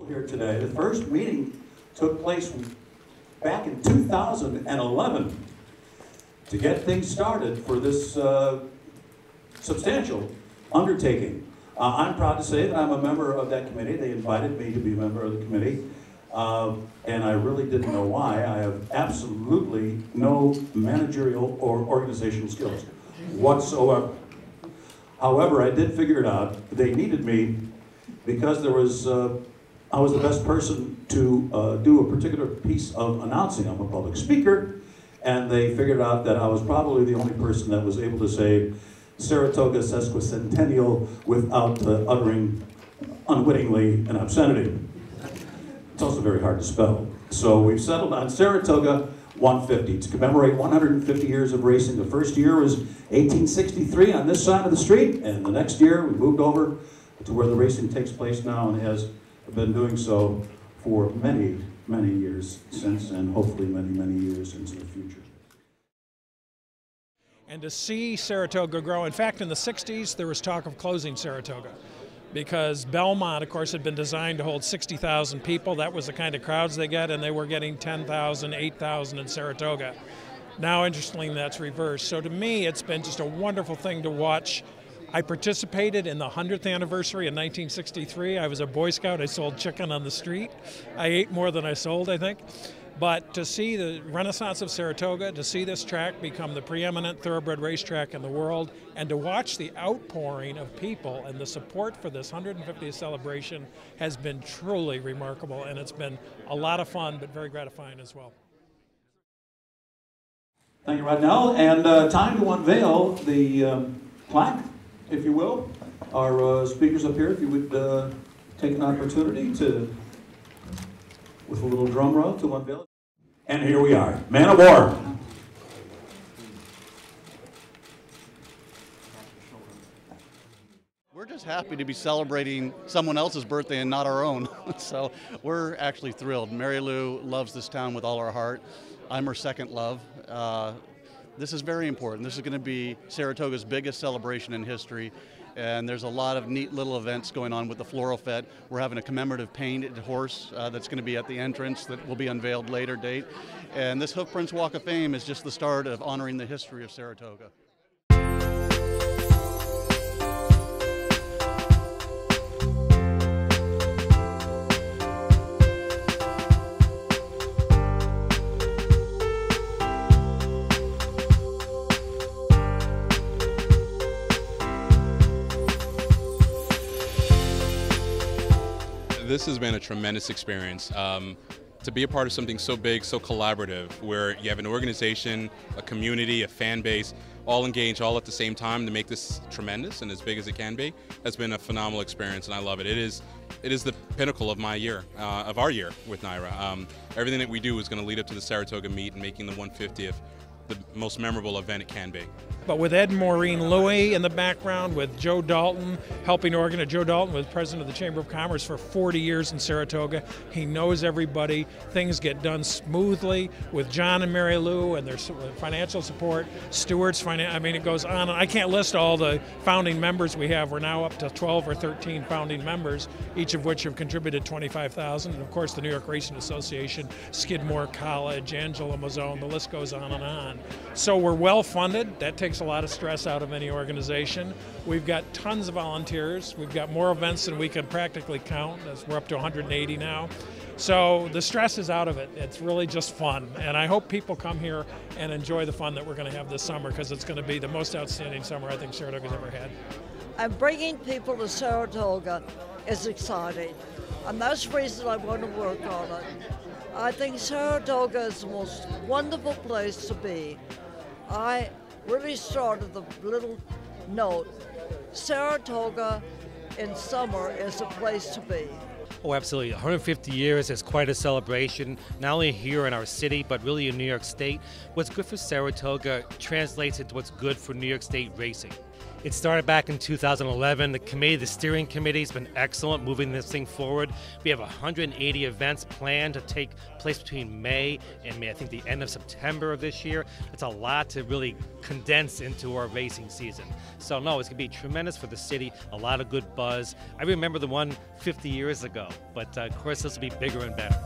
here today. The first meeting took place back in 2011 to get things started for this substantial undertaking. I'm proud to say that I'm a member of that committee. They invited me to be a member of the committee, and I really didn't know why. I have absolutely no managerial or organizational skills whatsoever. However, I did figure it out. They needed me because there was, I was the best person to do a particular piece of announcing. I'm a public speaker, and they figured out that I was probably the only person that was able to say Saratoga sesquicentennial without uttering unwittingly an obscenity. It's also very hard to spell. So we've settled on Saratoga 150 to commemorate 150 years of racing. The first year was 1863 on this side of the street, and the next year we moved over to where the racing takes place now and has been doing so for many, many years since, and hopefully many, many years into the future. And to see Saratoga grow, in fact, in the 60s, there was talk of closing Saratoga because Belmont, of course, had been designed to hold 60,000 people. That was the kind of crowds they get, and they were getting 10,000, 8,000 in Saratoga. Now, interestingly, that's reversed. So to me, it's been just a wonderful thing to watch. I participated in the 100th anniversary in 1963. I was a Boy Scout. I sold chicken on the street. I ate more than I sold, I think. But to see the renaissance of Saratoga, to see this track become the preeminent thoroughbred racetrack in the world, and to watch the outpouring of people and the support for this 150th celebration has been truly remarkable, and it's been a lot of fun, but very gratifying as well. Thank you, Rodnell. And time to unveil the plaque, if you will. Our speakers up here, if you would take an opportunity to, with a little drum roll, to unveil it. And here we are, Man of War. We're just happy to be celebrating someone else's birthday and not our own. So we're actually thrilled. Marylou loves this town with all her heart. I'm her second love. This is very important. This is going to be Saratoga's biggest celebration in history. And there's a lot of neat little events going on with the Floral Fete. We're having a commemorative painted horse that's going to be at the entrance that will be unveiled later date. And this Hoofprints Walk of Fame is just the start of honoring the history of Saratoga. This has been a tremendous experience. To be a part of something so big, so collaborative, where you have an organization, a community, a fan base, all engaged all at the same time to make this tremendous and as big as it can be, has been a phenomenal experience, and I love it. It is the pinnacle of my year, of our year with NYRA. Everything that we do is going to lead up to the Saratoga meet and making the 150th the most memorable event it can be. But with Ed and Maureen Louie in the background, with Joe Dalton helping organize. Joe Dalton was president of the Chamber of Commerce for 40 years in Saratoga. He knows everybody. Things get done smoothly with John and Marylou and their financial support. Stewart's I mean, it goes on. I can't list all the founding members we have. We're now up to 12 or 13 founding members, each of which have contributed $25,000. And of course, the New York Racing Association, Skidmore College, Angela Mazzone, the list goes on and on. So we're well funded. That takes a lot of stress out of any organization. We've got tons of volunteers. We've got more events than we can practically count. We're up to 180 now. So the stress is out of it. It's really just fun. And I hope people come here and enjoy the fun that we're going to have this summer, because it's going to be the most outstanding summer I think Saratoga's ever had. And bringing people to Saratoga is exciting. And that's the reason I want to work on it. I think Saratoga is the most wonderful place to be. I really started the little note, Saratoga in summer is a place to be. Oh, absolutely. 150 years is quite a celebration, not only here in our city, but really in New York State. What's good for Saratoga translates into what's good for New York State racing. It started back in 2011. The steering committee has been excellent moving this thing forward. We have 180 events planned to take place between May and I think the end of September of this year. It's a lot to really condense into our racing season. So no, it's going to be tremendous for the city, a lot of good buzz. I remember the one 50 years ago, but of course this will be bigger and better.